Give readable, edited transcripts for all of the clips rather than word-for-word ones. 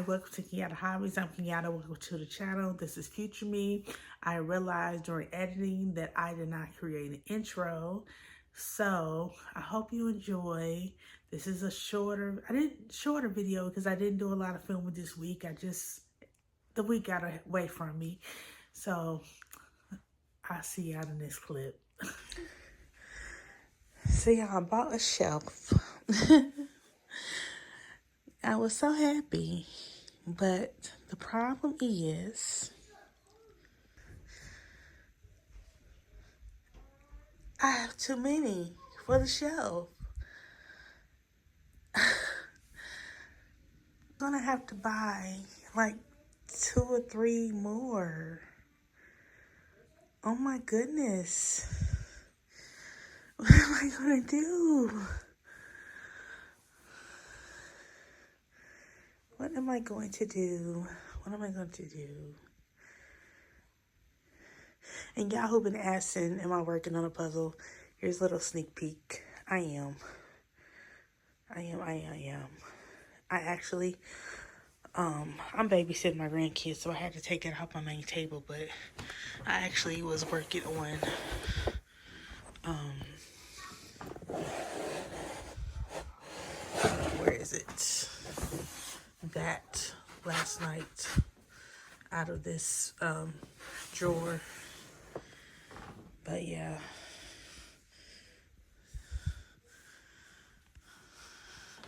welcome to Kenyatta Hobbies. I'm Kenyatta. Welcome to the channel. This is future me. I realized during editing that I did not create an intro, so I hope you enjoy. This is a shorter video because I didn't do a lot of filming this week. The week got away from me. So I'll see y'all in this clip. So y'all, bought a shelf. I was so happy, but the problem is I have too many for the shelf. I'm gonna have to buy like 2 or 3 more. Oh my goodness. What am I gonna do? What am I going to do? What am I going to do? And y'all who've been asking, am I working on a puzzle? Here's a little sneak peek. I am. I actually, I'm babysitting my grandkids, so I had to take that off my main table, but I actually was working on, where is it? That last night out of this drawer. But yeah,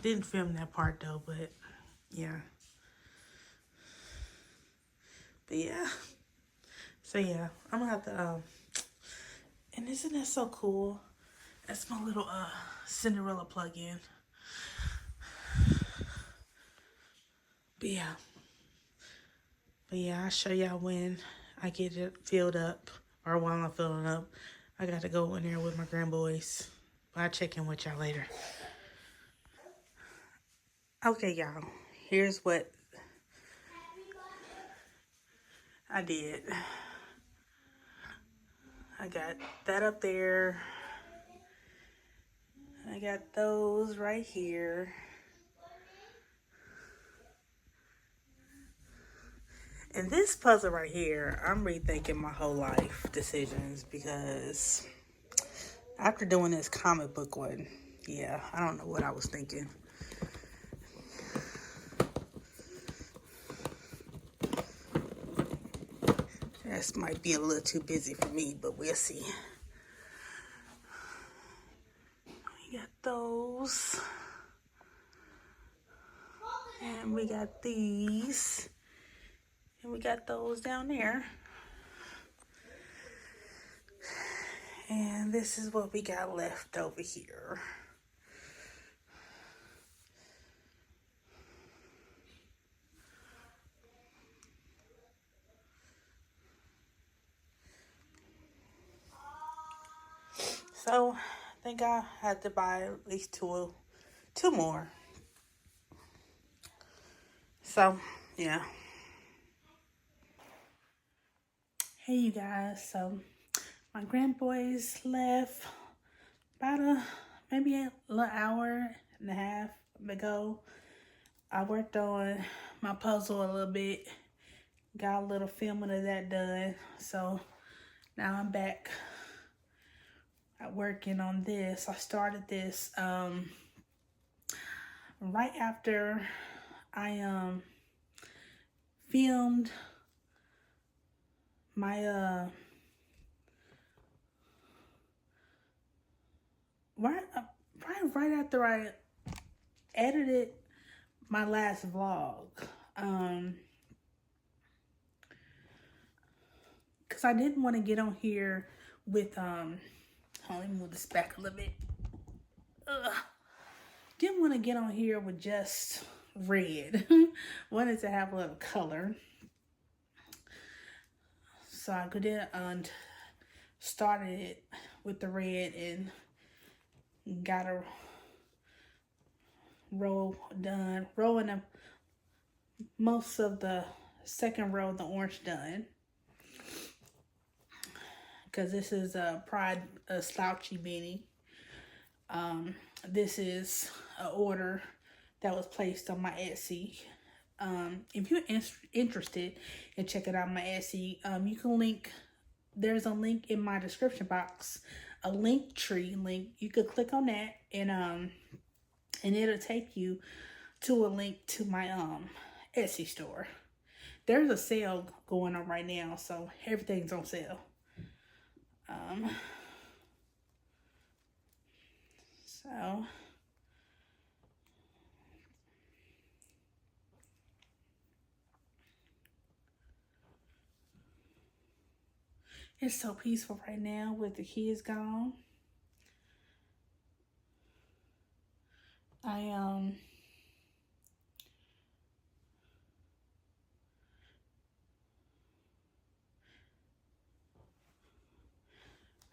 didn't film that part though, but yeah. But yeah, so yeah, I'm gonna have to and isn't that so cool? That's my little Cinderella plug-in. But yeah, I'll show y'all when I get it filled up, or while I'm filling up. I got to go in there with my grandboys. I'll check in with y'all later. Okay, y'all. Here's what I did. I got that up there. I got those right here. And this puzzle right here, I'm rethinking my whole life decisions because after doing this comic book one, yeah, I don't know what I was thinking. This might be a little too busy for me, but we'll see. We got those. And we got these. And we got those down there. And this is what we got left over here. So, I think I had to buy at least two more. So, yeah. Hey, you guys. So, my grandboys left about maybe a little hour and a half ago. I worked on my puzzle a little bit. Got a little filming of that done. So, now I'm back working on this. I started this right after I filmed my right after I edited my last vlog, because I didn't want to get on here with let me move this back a little bit. Didn't want to get on here with just red. Wanted to have a little color. So I could have started it with the red and got a row done. Rowing most of the second row of the orange done. Because this is a Pride slouchy beanie. This is an order that was placed on my Etsy. If you're interested in checking out my Etsy, you can link. There's a link in my description box, a Linktree link. You could click on that, and it'll take you to a link to my Etsy store. There's a sale going on right now, so everything's on sale. So it's so peaceful right now with the kids gone.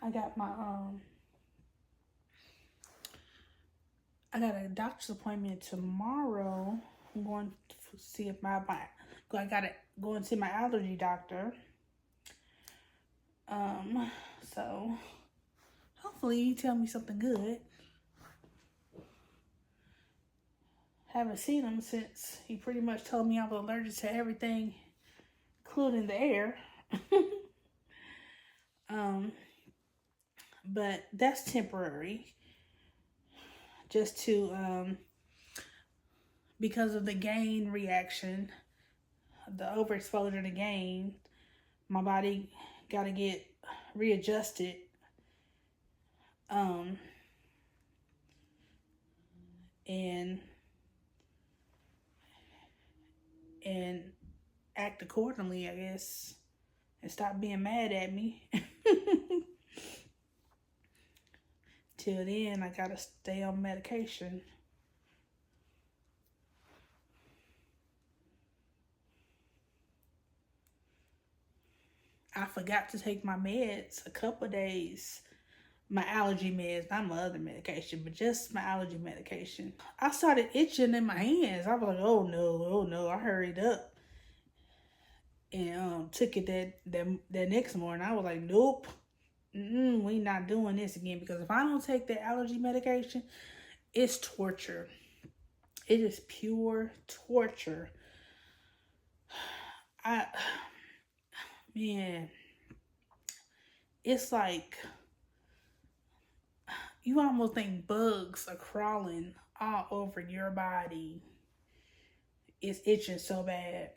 I got my I got a doctor's appointment tomorrow. I'm going to see if I gotta go and see my allergy doctor. So hopefully he tell me something good. Haven't seen him since he pretty much told me I was allergic to everything, including the air. But that's temporary. Just to, because of the gain reaction, the overexposure to gain, my body got to get readjusted. And act accordingly, I guess, and stop being mad at me. Till then, I gotta stay on medication. I forgot to take my meds a couple of days. My allergy meds, not my other medication, but just my allergy medication. I started itching in my hands. I was like, oh no. I hurried up and took it that next morning. I was like, nope. We not doing this again, because if I don't take the allergy medication, it's torture. It is pure torture. Man, it's like you almost think bugs are crawling all over your body. It's itching so bad.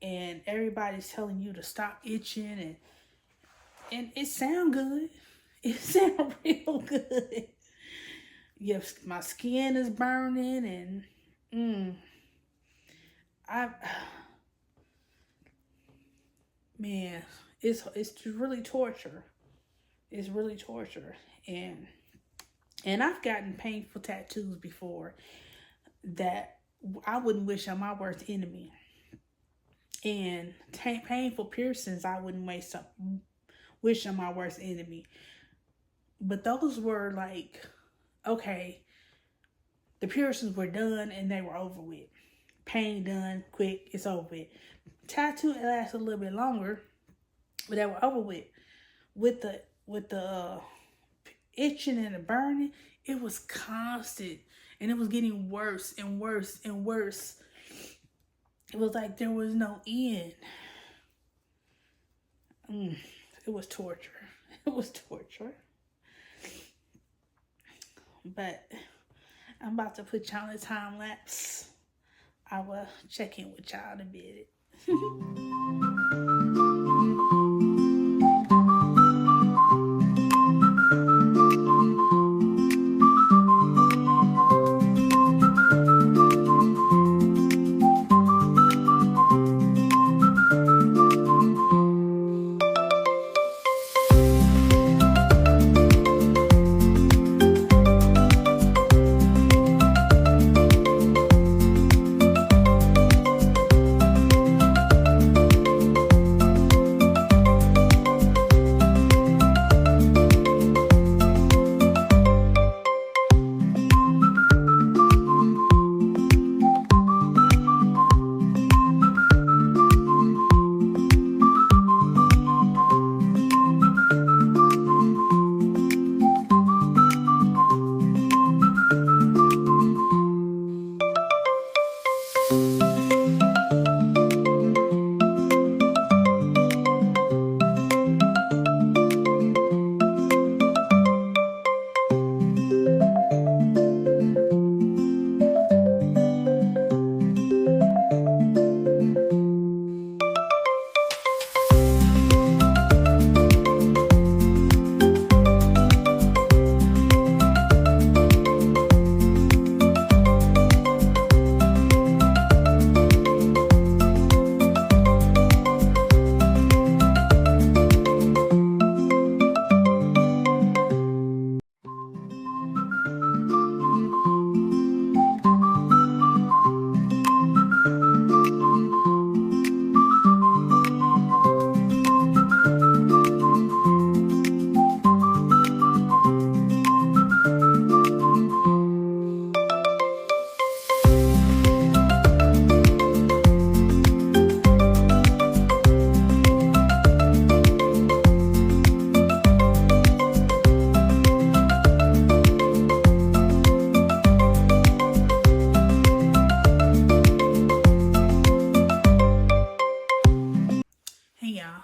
And everybody's telling you to stop itching, and it sound good. It sound real good. Yes, my skin is burning, and man, it's really torture. It's really torture, and I've gotten painful tattoos before that I wouldn't wish on my worst enemy. And painful piercings I wouldn't wish on my worst enemy. But those were like, okay, the piercings were done and they were over with. Pain done, quick, it's over with. Tattoo lasted a little bit longer, but they were over with. With the itching and the burning, it was constant, and it was getting worse and worse and worse. It was like there was no end. It was torture. It was torture. But I'm about to put y'all in a time lapse. I will check in with y'all in a bit.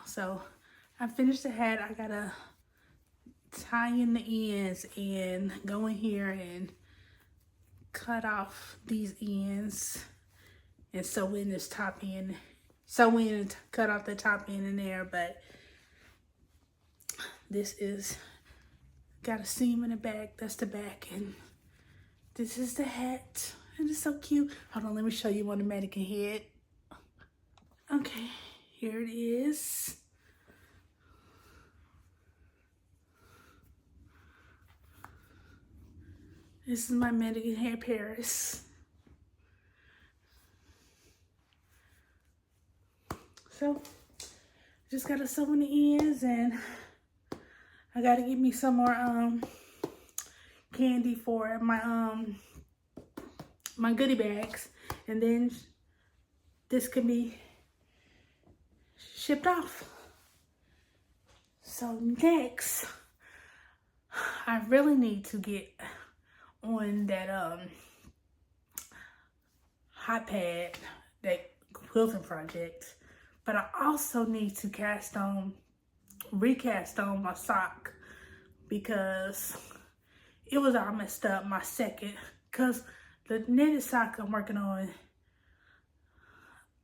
So I finished the hat. I gotta tie in the ends and go in here and cut off these ends and sew in this top end. Sew in and cut off the top end in there, but this is got a seam in the back. That's the back, and this is the hat. And it's so cute. Hold on, let me show you on the mannequin head. Okay, here it is. This is my mannequin head, Paris. So, just gotta sew in the ends, and I gotta get me some more candy for my my goodie bags, and then this can be shipped off. So next, I really need to get on that hot pad, that quilting project, but I also need to recast on my sock, because it was all messed up, my second, because the knitted sock I'm working on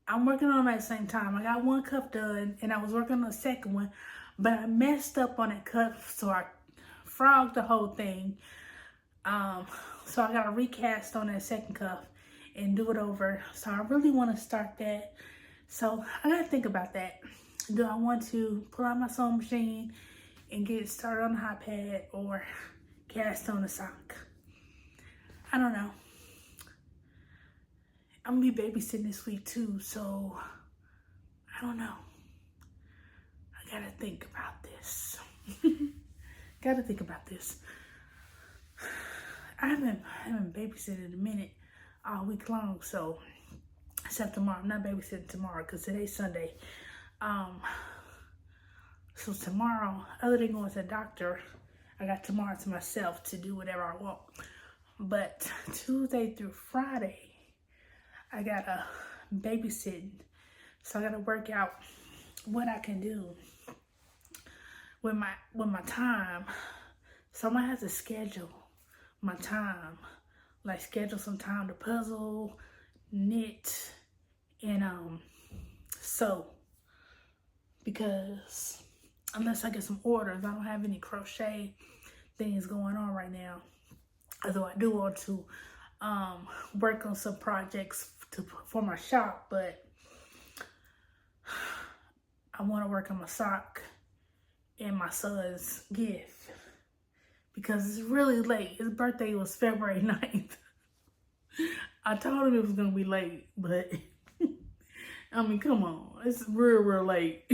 them at the same time. I got one cuff done and I was working on the second one, but I messed up on that cuff, so I frogged the whole thing. So I gotta recast on that second cuff and do it over. So I really want to start that. So I gotta think about that. Do I want to pull out my sewing machine and get started on the hot pad, or cast on the sock? I don't know. I'm gonna be babysitting this week too, so I don't know. I gotta think about this. Gotta think about this. I haven't babysitted in a minute all week long, so except tomorrow. I'm not babysitting tomorrow because today's Sunday. So tomorrow, other than going to the doctor, I got tomorrow to myself to do whatever I want. But Tuesday through Friday, I got a babysitting, so I got to work out what I can do with my time. So I'm gonna have to schedule my time, like schedule some time to puzzle, knit, and sew, because unless I get some orders, I don't have any crochet things going on right now. Although I do want to work on some projects for my shop, but I want to work on my sock and my son's gift, because it's really late. His birthday was February 9th. I told him it was going to be late, but I mean, come on. It's real late.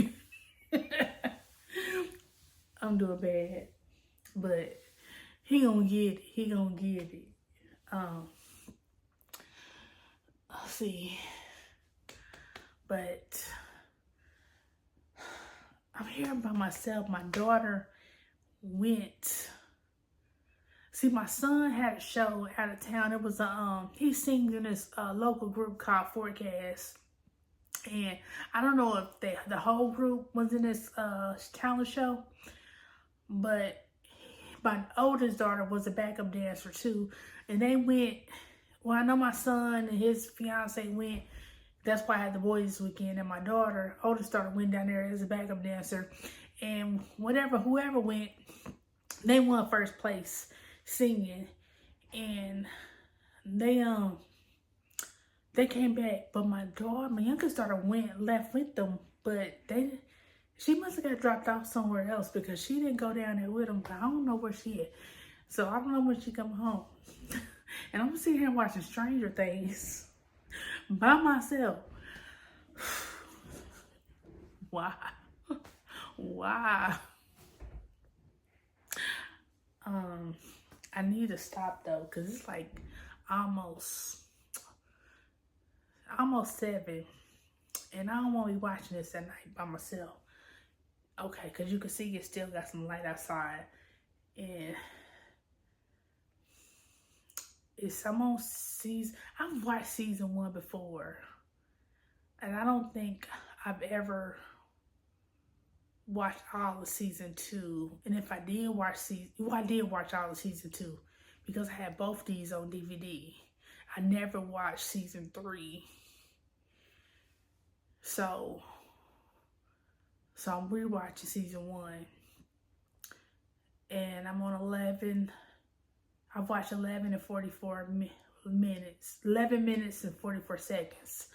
I'm doing bad, but he gonna get it. He gonna get it. Let's see. But I'm here by myself. My daughter went. See, my son had a show out of town. It was he sings in this local group called Forecast, and I don't know if the whole group was in this talent show, but my oldest daughter was a backup dancer too, and they went. Well, I know my son and his fiance went. That's why I had the boys this weekend, and my oldest daughter, went down there as a backup dancer, and whoever went, they won first place singing, and they came back. But my youngest daughter left with them, but she must have got dropped off somewhere else, because she didn't go down there with them. But I don't know where she at, so I don't know when she come home. And I'm sitting here watching Stranger Things by myself. Why? I need to stop though, because it's like almost 7, and I don't want to be watching this at night by myself. Okay, because you can see it still got some light outside, and I've watched season 1 before, and I don't think I've ever watch all of season 2. And if I did watch I did watch all of season 2 because I had both these on DVD. I never watched season 3. So I'm rewatching season 1. And I'm on 11. I've watched 11 and 44 minutes. 11 minutes and 44 seconds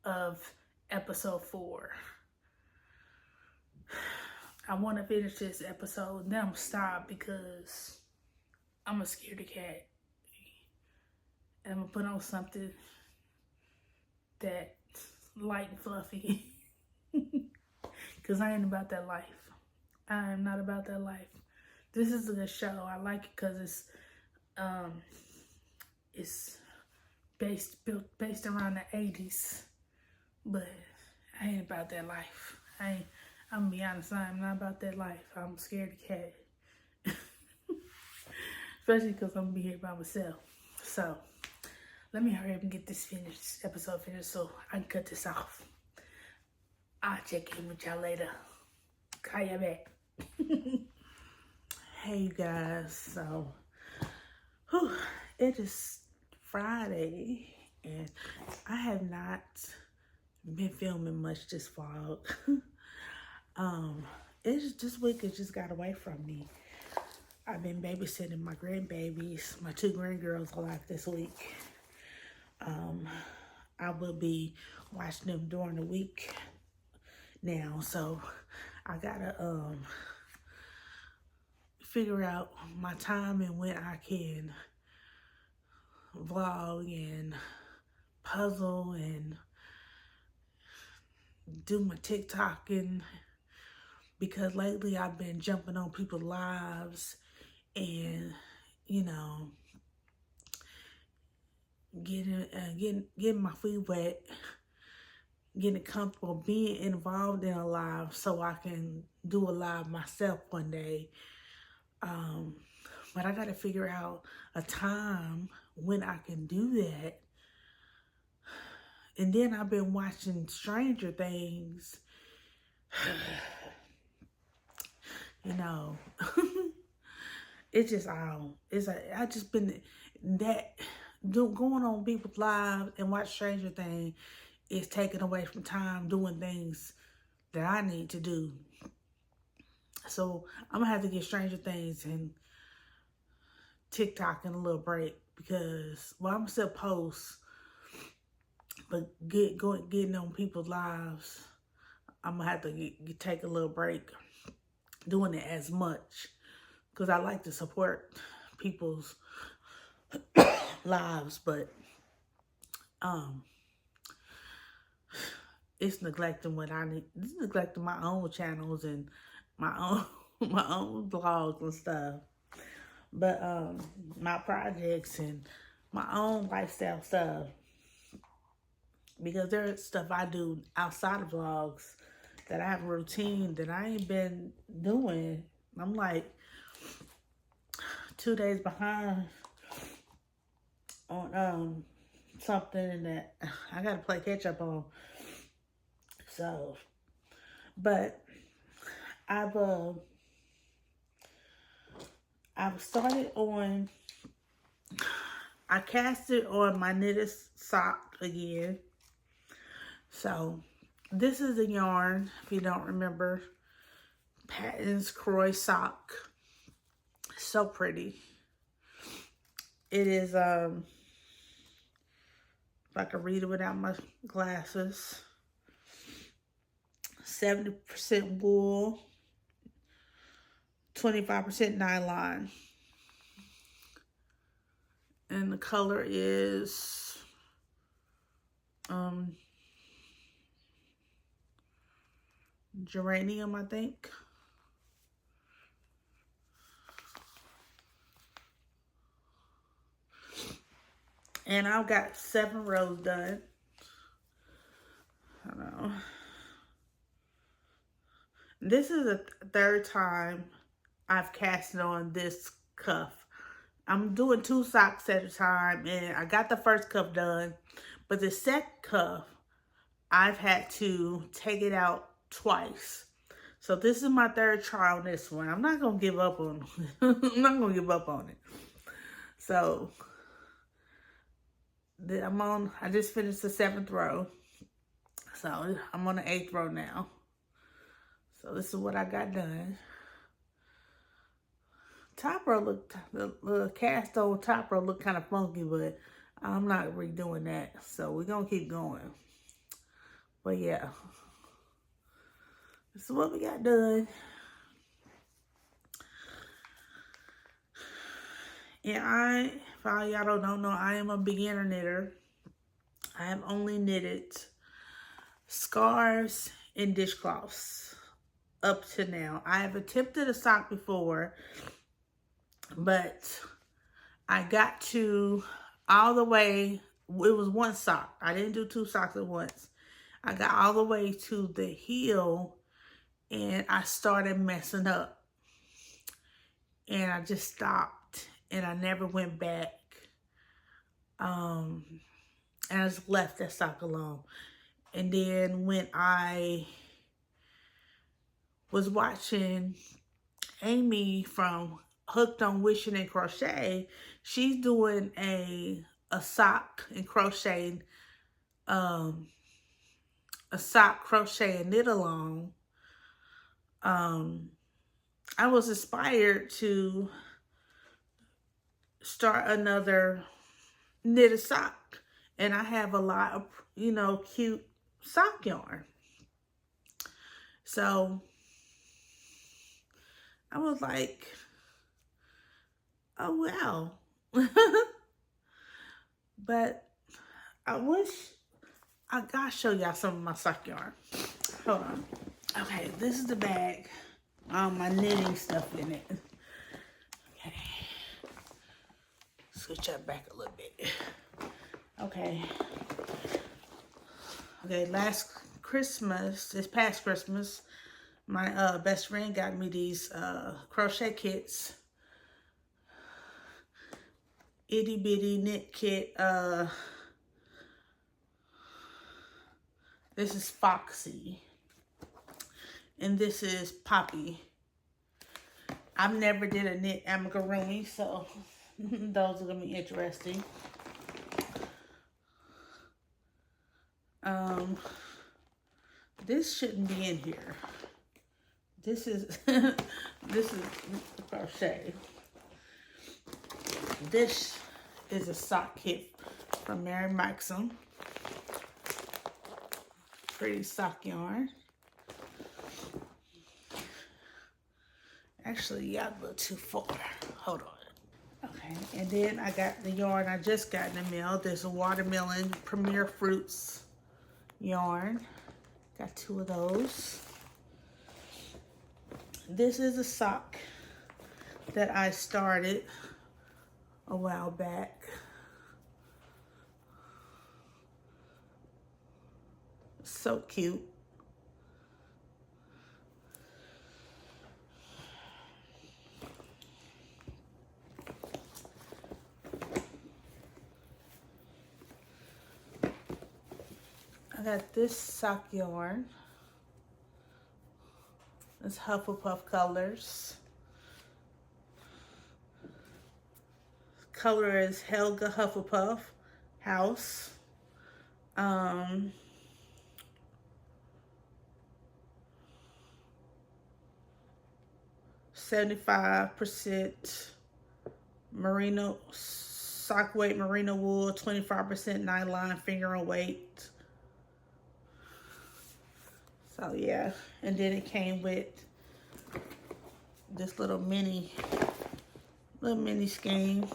of episode 4. I want to finish this episode, and then I'm going to stop because I'm a scaredy cat. And I'm going to put on something that's light and fluffy. Because I ain't about that life. I am not about that life. This is a good show. I like it because it's based around the 80s. But I ain't about that life. I'm gonna be honest, I'm not about that life. I'm a scaredy cat. Especially because I'm gonna be here by myself. So let me hurry up and get this episode finished so I can cut this off. I'll check in with y'all later. Call you back. Hey you guys, so it is Friday and I have not been filming much this vlog. This week it just got away from me. I've been babysitting my grandbabies. My 2 grandgirls are alive this week. I will be watching them during the week now, so I gotta figure out my time and when I can vlog and puzzle and do my TikToking, because lately I've been jumping on people's lives and, you know, getting my feet wet, getting comfortable being involved in a live so I can do a live myself one day. But I got to figure out a time when I can do that. And then I've been watching Stranger Things. You know, it's just I just been going on people's lives and watch Stranger Things is taking away from time doing things that I need to do. So I'm gonna have to get Stranger Things and TikTok in a little break because, well, I'm still post, but getting on people's lives, I'm gonna have to take a little break doing it as much because I like to support people's lives, but it's neglecting what I need. It's neglecting my own channels and my own vlogs and stuff. But my projects and my own lifestyle stuff, because there's stuff I do outside of vlogs that I have a routine that I ain't been doing. I'm like 2 days behind on something that I gotta play catch up on. So, but I've started on, I casted on my knitted sock again. So this is the yarn, if you don't remember, Patton's Croy sock. So pretty. It is, if I can read it without my glasses, 70% wool, 25% nylon. And the color is geranium, I think. And I've got 7 rows done. I don't know. This is the 3rd time I've casted on this cuff. I'm doing 2 socks at a time, and I got the first cuff done, but the second cuff, I've had to take it out twice. So this is my third try on this one. I'm not going to give up on I'm not going to give up on it. So I just finished the 7th row. So I'm on the 8th row now. So this is what I got done. Top row the cast on top row looked kind of funky, but I'm not redoing that. So we're going to keep going. But yeah, this is what we got done. And for all y'all don't know, I am a beginner knitter. I have only knitted scarves and dishcloths up to now. I have attempted a sock before, but I got to all the way, it was one sock. I didn't do 2 socks at once. I got all the way to the heel and I started messing up. And I just stopped and I never went back. And I just left that sock alone. And then when I was watching Amy from Hooked on Wishing and Crochet, she's doing a sock and crochet, a sock crochet and knit along. I was inspired to start another knitted sock, and I have a lot of, you know, cute sock yarn. So I was like, oh well. But I wish I gotta show y'all some of my sock yarn. Hold on. Okay, this is the bag. My knitting stuff in it. Okay. Switch that back a little bit. Okay. Okay, this past Christmas, my best friend got me these crochet kits. Itty bitty knit kit. This is Foxy. And this is Poppy. I've never did a knit amigurumi, so those are going to be interesting. This shouldn't be in here. This is this is crochet. This is a sock kit from Mary Maxim. Pretty sock yarn. Actually, y'all a little too far. Hold on. Okay, and then I got the yarn I just got in the mail. There's a watermelon Premier Fruits yarn. Got 2 of those. This is a sock that I started a while back. So cute. I got this sock yarn. It's Hufflepuff colors. Color is Helga Hufflepuff House. 75% merino sock weight merino wool, 25% nylon fingering weight. So yeah, and then it came with this little mini skein.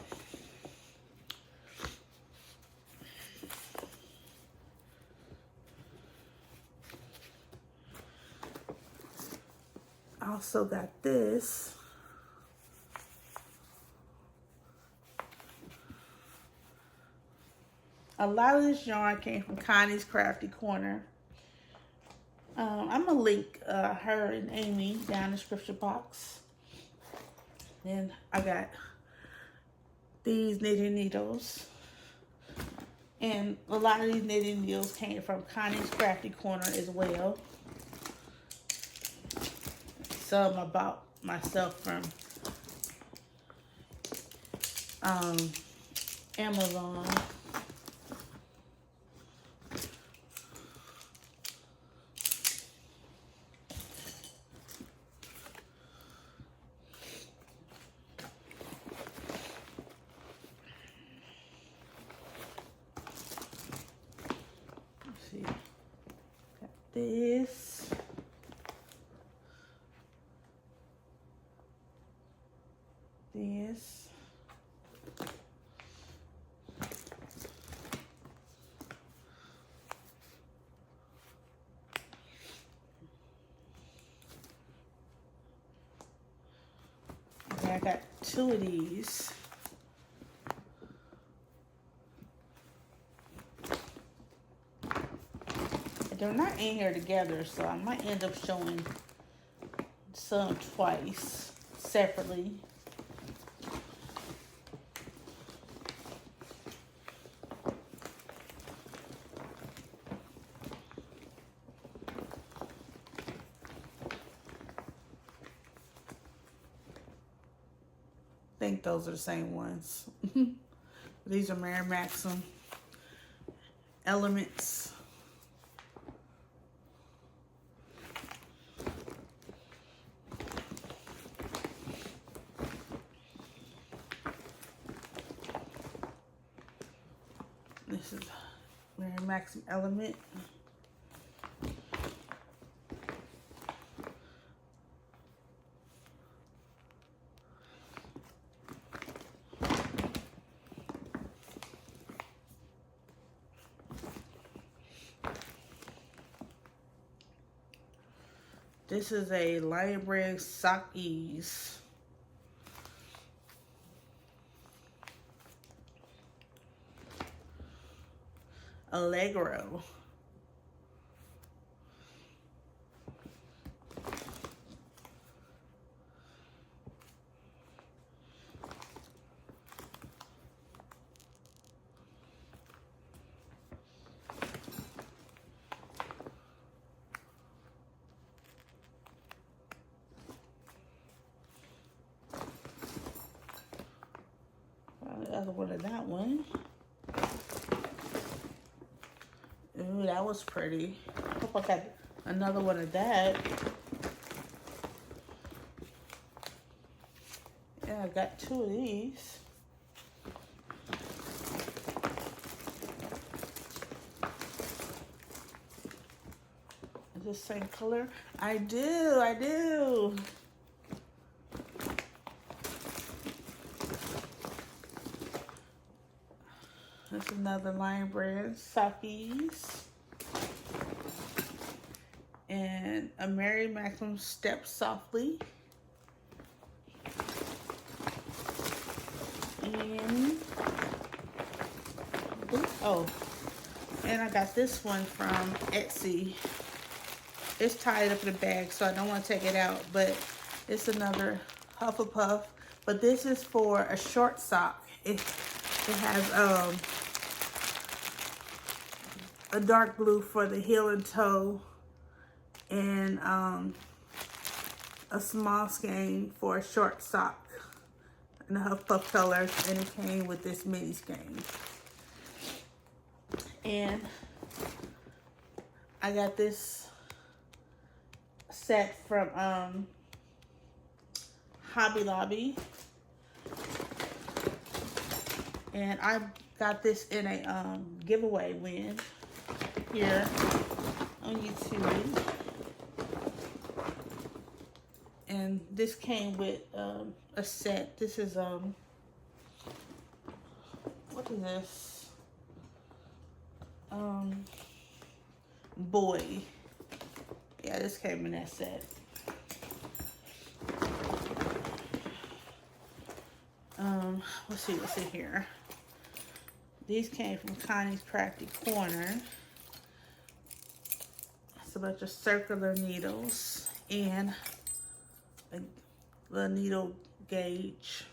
I also got this. A lot of this yarn came from Connie's Crafty Corner. I'm gonna link her and Amy down in the description box. Then I got these knitting needles. And a lot of these knitting needles came from Connie's Crafty Corner as well. some I bought myself from Amazon. Let's see. Got this. This. I got 2 of these. They're not in here together, so I might end up showing some twice, separately. I think those are the same ones. These are Mary Maxim Elements. This is Mary Maxim Element. This is a Library Sock Ease. Allegro. The other one of that one. Ooh, that was pretty. Hope I got another one of that. Yeah, I got 2 of these. Is this same color? I do. That's another Lion Brand Sockies. And a Mary Maxim Step Softly. And, oh, and I got this one from Etsy. It's tied up in a bag, so I don't want to take it out, but it's another Hufflepuff. But this is for a short sock. It has a dark blue for the heel and toe, and a small skein for a short sock in the Hufflepuff color, and it came with this mini skein. And I got this set from Hobby Lobby, and I got this in a giveaway win here on YouTube. And this came with a set. This is what is this? Boy. Yeah, this came in that set. Let's see what's in here. These came from Connie's Crafty Corner. It's a bunch of circular needles and the needle gauge.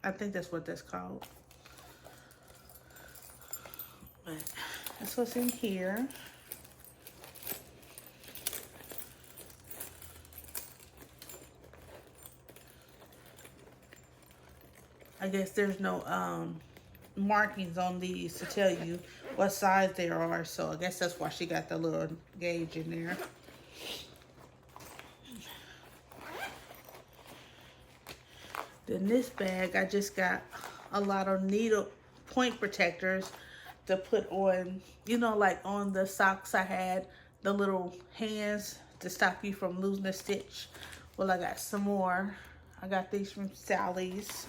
I think that's what that's called. But that's what's in here. I guess there's no markings on these to tell you what size they are, so I guess that's why she got the little gauge in there. Then this bag, I just got a lot of needle point protectors to put on, you know, like on the socks I had, the little hands to stop you from losing a stitch. Well, I got some more. I got these from Sally's.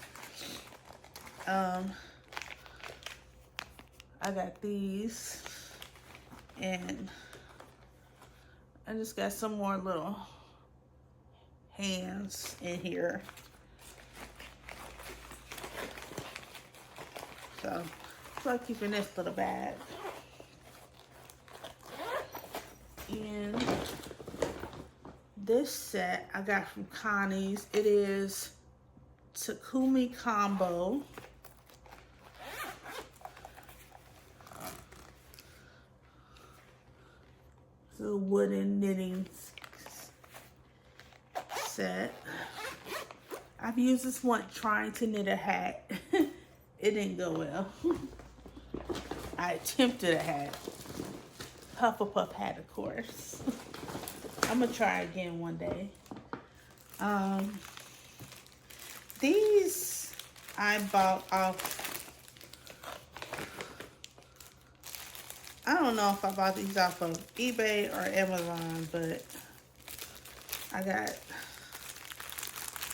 I got these, and I just got some more little hands in here. So I'm keeping this little bag. And this set I got from Connie's. It is Takumi Combo. The wooden knitting set. I've used this one trying to knit a hat. It didn't go well. I attempted a hat. Hufflepuff hat, of course. I'm gonna try again one day. These I bought off. I don't know if I bought these off of eBay or Amazon, but I got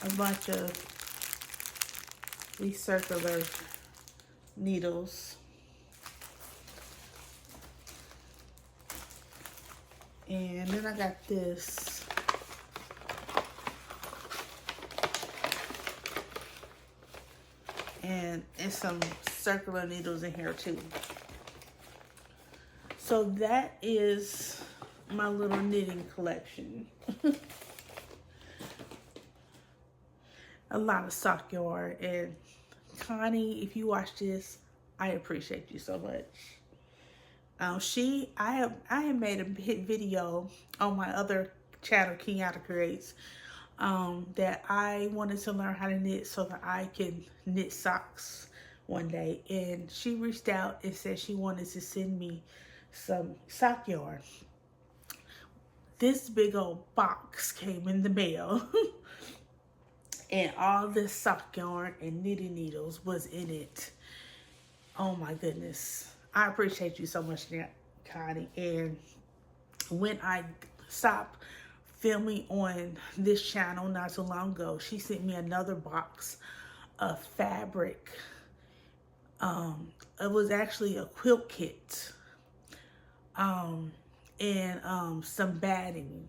a bunch of these circular needles. And then I got this. And it's some circular needles in here too. So that is my little knitting collection. A lot of sock yarn. And Connie, if you watch this, I appreciate you so much. I have made a video on my other channel, Kenyatta Creates, that I wanted to learn how to knit so that I can knit socks one day. And she reached out and said she wanted to send me some sock yarn. This big old box came in the mail. And all this sock yarn and knitting needles was in it. Oh my goodness. I appreciate you so much, Connie. And when I stopped filming on this channel not so long ago, she sent me another box of fabric. It was actually a quilt kit. And some batting.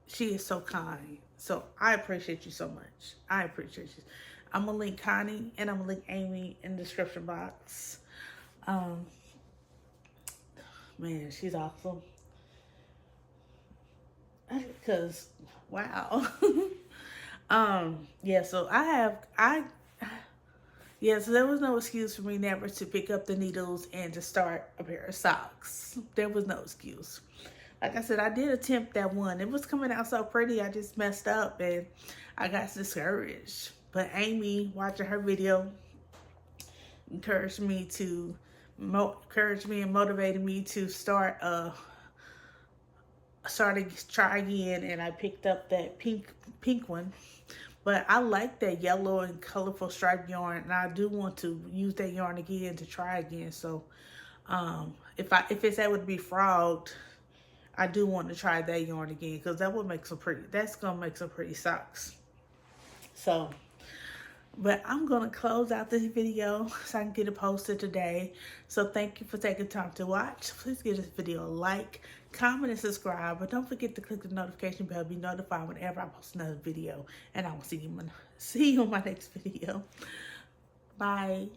She is so kind. So I appreciate you so much. I appreciate you. I'm going to link Connie and I'm going to link Amy in the description box. Man, she's awesome. Because, wow. Yeah, so so there was no excuse for me never to pick up the needles and to start a pair of socks. There was no excuse. Like I said, I did attempt that one. It was coming out so pretty, I just messed up and I got discouraged. But Amy, watching her video, encouraged me and motivated me to try again, and I picked up that pink one. But I like that yellow and colorful striped yarn, and I do want to use that yarn again to try again. So if it's able to be frogged, I do want to try that yarn again, because that's gonna make some pretty socks. So, but I'm gonna close out this video so I can get it posted today. So thank you for taking time to watch. Please give this video a like, comment, and subscribe. But don't forget to click the notification bell to be notified whenever I post another video. And I will see you in my next video. Bye.